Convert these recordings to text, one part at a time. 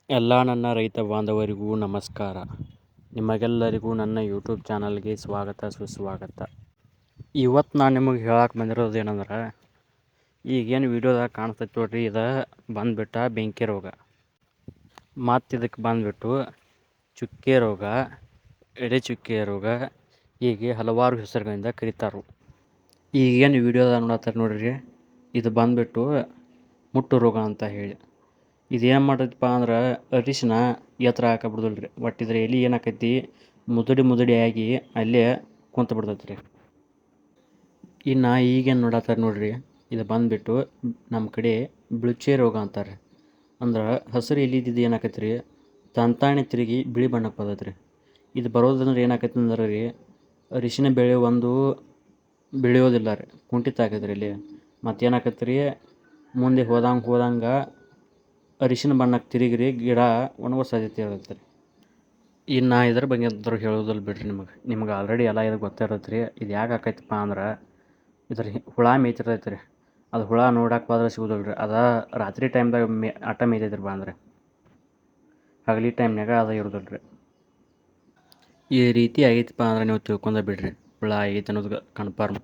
ಎಲ್ಲ ನನ್ನ ರೈತ ಬಾಂಧವರಿಗೂ ನಮಸ್ಕಾರ. ನಿಮಗೆಲ್ಲರಿಗೂ ನನ್ನ ಯೂಟ್ಯೂಬ್ ಚಾನಲ್ಗೆ ಸ್ವಾಗತ ಸುಸ್ವಾಗತ. ಇವತ್ತು ನಾನು ನಿಮಗೆ ಹೇಳಕ್ಕೆ ಬಂದಿರೋದು ಏನಂದ್ರೆ, ಈಗೇನು ವಿಡಿಯೋದಾಗ ಕಾಣಿಸ್ತೈತೆ ನೋಡ್ರಿ, ಇದು ಬಂದುಬಿಟ್ಟು ಬೆಂಕಿ ರೋಗ. ಮತ್ತು ಇದಕ್ಕೆ ಬಂದುಬಿಟ್ಟು ಚುಕ್ಕೆ ರೋಗ, ಎಡೆ ಚುಕ್ಕೆ ರೋಗ, ಹೀಗೆ ಹಲವಾರು ಹೆಸರುಗಳಿಂದ ಕರೀತಾರೆ. ಈಗೇನು ವಿಡಿಯೋದಾಗ ನೋಡತ್ತಾರೆ ನೋಡ್ರಿ, ಇದು ಬಂದುಬಿಟ್ಟು ಮುಟ್ಟು ರೋಗ ಅಂತ ಹೇಳಿ. ಇದೇನು ಮಾಡ್ತೈತಪ್ಪ ಅಂದ್ರೆ ಅರಿಶಿನ ಎತ್ತರ ಹಾಕಬಿಡ್ದಲ್ರಿ. ಒಟ್ಟು ಇದ್ರ ಎಲೆ ಏನಾಕೈತಿ ಮುದುಡಿ ಆಗಿ ಅಲ್ಲೇ ಕುಂತ ಬಿಡ್ತೈತೆ ರೀ. ಇನ್ನು ಈಗೇನು ನೋಡತ್ತಾರೆ ನೋಡ್ರಿ, ಇದು ಬಂದುಬಿಟ್ಟು ನಮ್ಮ ಕಡೆ ಬಿಳುಚೆ ರೋಗ ಅಂತಾರೆ. ಅಂದ್ರೆ ಹಸಿರು ಎಲಿದಿದ್ದು ಏನಾಕೈತಿ ರೀ, ತಂತಾಣಿ ತಿರುಗಿ ಬಿಳಿ ಬಣ್ಣಕ್ಕೆ ಬರ್ತೈತೆ ರೀ. ಇದು ಬರೋದಂದ್ರೆ ಏನಾಕೈತಿ ಅಂದ್ರೆ ರೀ, ಅರಿಶಿನ ಬೆಳೆ ಒಂದು ಬೆಳೆಯೋದಿಲ್ಲ ರೀ, ಕುಂಠಿತ ಆಕೈತೆ ರೀ ಇಲ್ಲಿ. ಮತ್ತು ಏನಾಕೈತಿ ರೀ, ಮುಂದೆ ಹೋದಂಗೆ ಅರಿಶಿನ ಬಣ್ಣಕ್ಕೆ ತಿರುಗಿ ಗಿಡ ಒಣಗೋ ಸಾಧ್ಯತೆ ಇರುತ್ತೆ ರೀ. ಇನ್ನು ಇದ್ರ ಬಗ್ಗೆ ಅಂತಾರೆ ಹೇಳೋದಿಲ್ಲ ಬಿಡ್ರಿ. ನಿಮ್ಗೆ ಆಲ್ರೆಡಿ ಎಲ್ಲ ಇದು ಗೊತ್ತಿರುತ್ತೆ ರೀ. ಇದು ಯಾಕೆ ಆಕೈತಪ್ಪ ಅಂದ್ರೆ, ಇದ್ರ ಹುಳ ಮೇಯ್ತಿರ್ತೈತೆ ರೀ. ಅದು ಹುಳ ನೋಡಕ್ಕೆ ಹೋದ್ರೆ ಸಿಗೋದಿಲ್ಲ ರೀ. ಅದು ರಾತ್ರಿ ಟೈಮ್ದಾಗ ಆಟ ಮೇಯ್ತೈತೆ ರೀ. ಅಂದ್ರೆ ಹಗಲಿ ಟೈಮ್ನಾಗ ಅದು ಇರೋದಿಲ್ಲ ರೀ. ಈ ರೀತಿ ಆಗೈತಪ್ಪ ಅಂದ್ರೆ ನೀವು ತಿಳ್ಕೊಂಡ ಬಿಡ್ರಿ, ಹುಳ ಆಗೈತೆ ಅನ್ನೋದು ಕನ್ಫರ್ಮ್.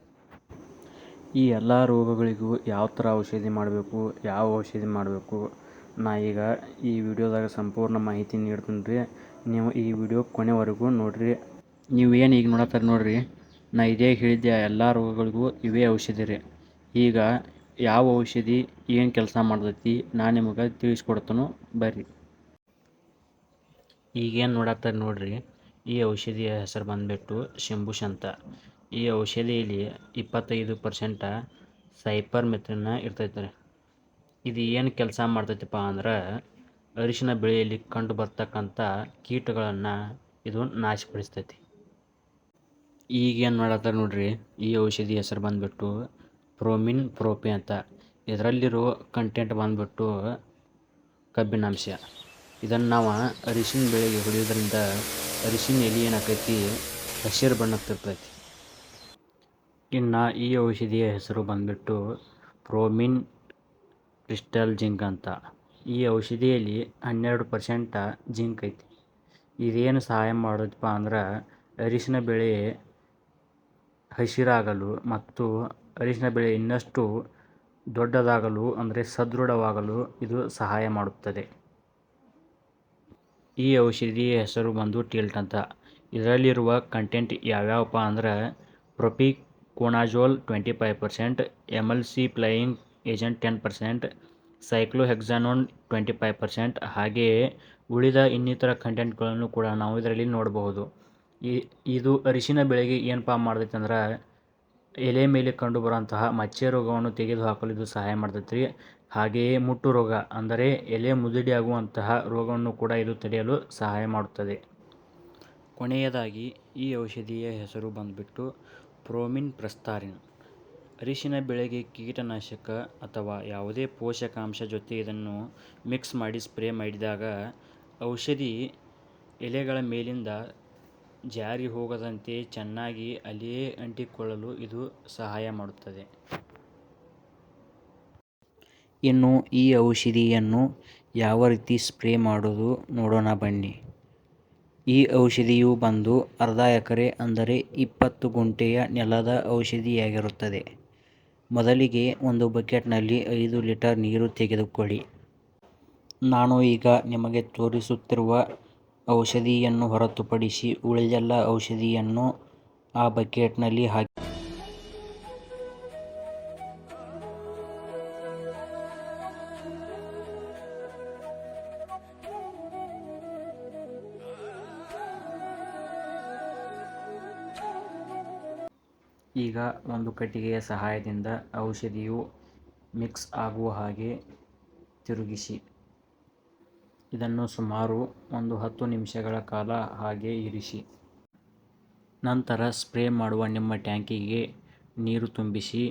ಈ ಎಲ್ಲ ರೋಗಗಳಿಗೂ ಯಾವ ಥರ ಔಷಧಿ ಮಾಡಬೇಕು, ಯಾವ ಔಷಧಿ ಮಾಡಬೇಕು, ನಾ ಈಗ ಈ ವಿಡಿಯೋದಾಗ ಸಂಪೂರ್ಣ ಮಾಹಿತಿ ನೀಡ್ತೀನಿ ರೀ. ನೀವು ಈ ವಿಡಿಯೋ ಕೊನೆವರೆಗೂ ನೋಡಿರಿ. ನೀವು ಏನು ಈಗ ನೋಡತ್ತಾರೆ ನೋಡಿರಿ, ನಾ ಇದೇ ಹೇಳಿದ್ದೆ ಎಲ್ಲ ರೋಗಗಳಿಗೂ ಇವೇ ಔಷಧಿ ರೀ. ಈಗ ಯಾವ ಔಷಧಿ ಏನು ಕೆಲಸ ಮಾಡ್ತೈತಿ ನಾನು ನಿಮಗೆ ತಿಳಿಸ್ಕೊಡ್ತಾನೋ ಬರ್ರಿ. ಈಗೇನು ನೋಡತ್ತಾರೆ ನೋಡಿರಿ, ಈ ಔಷಧಿಯ ಹೆಸರು ಬಂದುಬಿಟ್ಟು ಶಿಂಬುಷ್ ಅಂತ. ಈ ಔಷಧಿಯಲ್ಲಿ 25% ಸೈಪರ್ಮೆಥ್ರಿನ್ ಇರ್ತೈತೆ ರೀ. ಇದು ಏನು ಕೆಲಸ ಮಾಡ್ತೈತಪ್ಪ ಅಂದ್ರೆ, ಅರಿಶಿನ ಬೆಳೆಯಲ್ಲಿ ಕಂಡು ಬರ್ತಕ್ಕಂಥ ಕೀಟಗಳನ್ನು ಇದು ನಾಶಪಡಿಸ್ತೈತಿ. ಈಗೇನು ಮಾಡತ್ತಾರೆ ನೋಡ್ರಿ, ಈ ಔಷಧಿ ಹೆಸರು ಬಂದುಬಿಟ್ಟು ಪ್ರೋಮಿನ್ ಪ್ರೋಪೆ ಅಂತ. ಇದರಲ್ಲಿರೋ ಕಂಟೆಂಟ್ ಬಂದುಬಿಟ್ಟು ಕಬ್ಬಿನಾಂಶ. ಇದನ್ನು ನಾವು ಅರಿಶಿನ ಬೆಳೆಗೆ ಹೊಡೆಯೋದ್ರಿಂದ ಅರಿಶಿನ ಎಲೆ ಏನಾಕೈತಿ ಹಸಿರು ಬಣ್ಣಕ್ಕಿರ್ತೈತಿ. ಇನ್ನು ಈ ಔಷಧಿಯ ಹೆಸರು ಬಂದುಬಿಟ್ಟು ಪ್ರೋಮಿನ್ ಕ್ರಿಸ್ಟಲ್ ಜಿಂಕ್ ಅಂತ. ಈ ಔಷಧಿಯಲ್ಲಿ 12% ಜಿಂಕ್ ಐತಿ. ಇದೇನು ಸಹಾಯ ಮಾಡೋದಪ್ಪ ಅಂದ್ರೆ, ಅರಿಶಿನ ಬೆಳೆ ಹಸಿರಾಗಲು ಮತ್ತು ಅರಿಶಿನ ಬೆಳೆ ಇನ್ನಷ್ಟು ದೊಡ್ಡದಾಗಲು ಅಂದರೆ ಸದೃಢವಾಗಲು ಇದು ಸಹಾಯ ಮಾಡುತ್ತದೆ. ಈ ಔಷಧಿಯ ಹೆಸರು ಬಂದು ಟಿಲ್ಟ್ ಅಂತ. ಇದರಲ್ಲಿರುವ ಕಂಟೆಂಟ್ ಯಾವ್ಯಾವಪ್ಪ ಅಂದ್ರೆ, ಪ್ರೊಪಿಕೋನಾಜೋಲ್ 25%, ಎಮಲ್ಸಿ ಫ್ಲೈಯಿಂಗ್ ಏಜೆಂಟ್ 10%, ಸೈಕ್ಲೋಹೆಕ್ಸಾನೋನ್ 25%, ಹಾಗೆಯೇ ಉಳಿದ ಇನ್ನಿತರ ಕಂಟೆಂಟ್ಗಳನ್ನು ಕೂಡ ನಾವು ಇದರಲ್ಲಿ ನೋಡಬಹುದು. ಇದು ಅರಿಶಿನ ಬೆಳೆಗೆ ಏನಪ್ಪ ಮಾಡ್ತೈತೆ ಅಂದ್ರೆ, ಎಲೆ ಮೇಲೆ ಕಂಡುಬರುವಂತಹ ಮಚ್ಚೆ ರೋಗವನ್ನು ತೆಗೆದುಹಾಕಲು ಇದು ಸಹಾಯ ಮಾಡ್ತೈತೆ ರೀ. ಹಾಗೆಯೇ ಮುಟ್ಟು ರೋಗ ಅಂದರೆ ಎಲೆ ಮುದುಡಿ ಆಗುವಂತಹ ರೋಗವನ್ನು ಕೂಡ ಇದು ತಡೆಯಲು ಸಹಾಯ ಮಾಡುತ್ತದೆ. ಕೊನೆಯದಾಗಿ ಈ ಔಷಧಿಯ ಹೆಸರು ಬಂದುಬಿಟ್ಟು ಪ್ರೋಮಿನ್ ಪ್ರಸ್ತಾರಿನ್. ಅರಿಶಿನ ಬೆಳೆಗೆ ಕೀಟನಾಶಕ ಅಥವಾ ಯಾವುದೇ ಪೋಷಕಾಂಶ ಜೊತೆ ಇದನ್ನು ಮಿಕ್ಸ್ ಮಾಡಿ ಸ್ಪ್ರೇ ಮಾಡಿದಾಗ ಔಷಧಿ ಎಲೆಗಳ ಮೇಲಿಂದ ಜಾರಿ ಹೋಗದಂತೆ ಚೆನ್ನಾಗಿ ಅಲ್ಲಿಯೇ ಅಂಟಿಕೊಳ್ಳಲು ಇದು ಸಹಾಯ ಮಾಡುತ್ತದೆ. ಇನ್ನು ಈ ಔಷಧಿಯನ್ನು ಯಾವ ರೀತಿ ಸ್ಪ್ರೇ ಮಾಡೋದು ನೋಡೋಣ ಬನ್ನಿ. ಈ ಔಷಧಿಯು ಬಂದು ಅರ್ಧ ಎಕರೆ ಅಂದರೆ 20 ಗುಂಟೆಯ ನೆಲದ ಔಷಧಿಯಾಗಿರುತ್ತದೆ. ಮೊದಲಿಗೆ ಒಂದು ಬಕೆಟ್ನಲ್ಲಿ 5 ಲೀಟರ್ ನೀರು ತೆಗೆದುಕೊಳ್ಳಿ. ನಾನು ಈಗ ನಿಮಗೆ ತೋರಿಸುತ್ತಿರುವ ಔಷಧಿಯನ್ನು ಹೊರತುಪಡಿಸಿ ಉಳಿದೆಲ್ಲ ಔಷಧಿಯನ್ನು ಆ ಬಕೆಟ್ನಲ್ಲಿ ಹಾಕಿ. ಈಗ ಒಂದು ಕಟ್ಟಿಗೆಯ ಸಹಾಯದಿಂದ ಔಷಧಿಯು ಮಿಕ್ಸ್ ಆಗುವ ಹಾಗೆ ತಿರುಗಿಸಿ. ಇದನ್ನು ಸುಮಾರು ಒಂದು 10 ನಿಮಿಷಗಳ ಕಾಲ ಹಾಗೆ ಇರಿಸಿ. ನಂತರ ಸ್ಪ್ರೇ ಮಾಡುವ ನಿಮ್ಮ ಟ್ಯಾಂಕಿಗೆ ನೀರು ತುಂಬಿಸಿ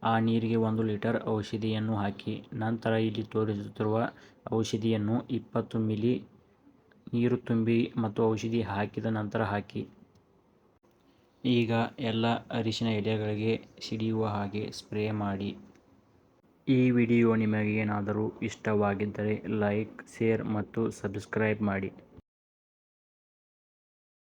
ಆ ನೀರಿಗೆ 1 ಲೀಟರ್ ಔಷಧಿಯನ್ನು ಹಾಕಿ. ನಂತರ ಇಲ್ಲಿ ತೋರಿಸುತ್ತಿರುವ ಔಷಧಿಯನ್ನು 20 ಮಿಲಿ ನೀರು ತುಂಬಿ ಮತ್ತು ಔಷಧಿ ಹಾಕಿದ ನಂತರ ಹಾಕಿ. ಈಗ ಎಲ್ಲ ಅರಿಶಿನ ಎಲೆಗಳಿಗೆ ಸಿಡಿಯುವ ಹಾಗೆ ಸ್ಪ್ರೇ ಮಾಡಿ. ಈ ವಿಡಿಯೋ ನಿಮಗೇನಾದರೂ ಇಷ್ಟವಾಗಿದ್ದರೆ ಲೈಕ್, ಶೇರ್ ಮತ್ತು ಸಬ್ಸ್ಕ್ರೈಬ್ ಮಾಡಿ.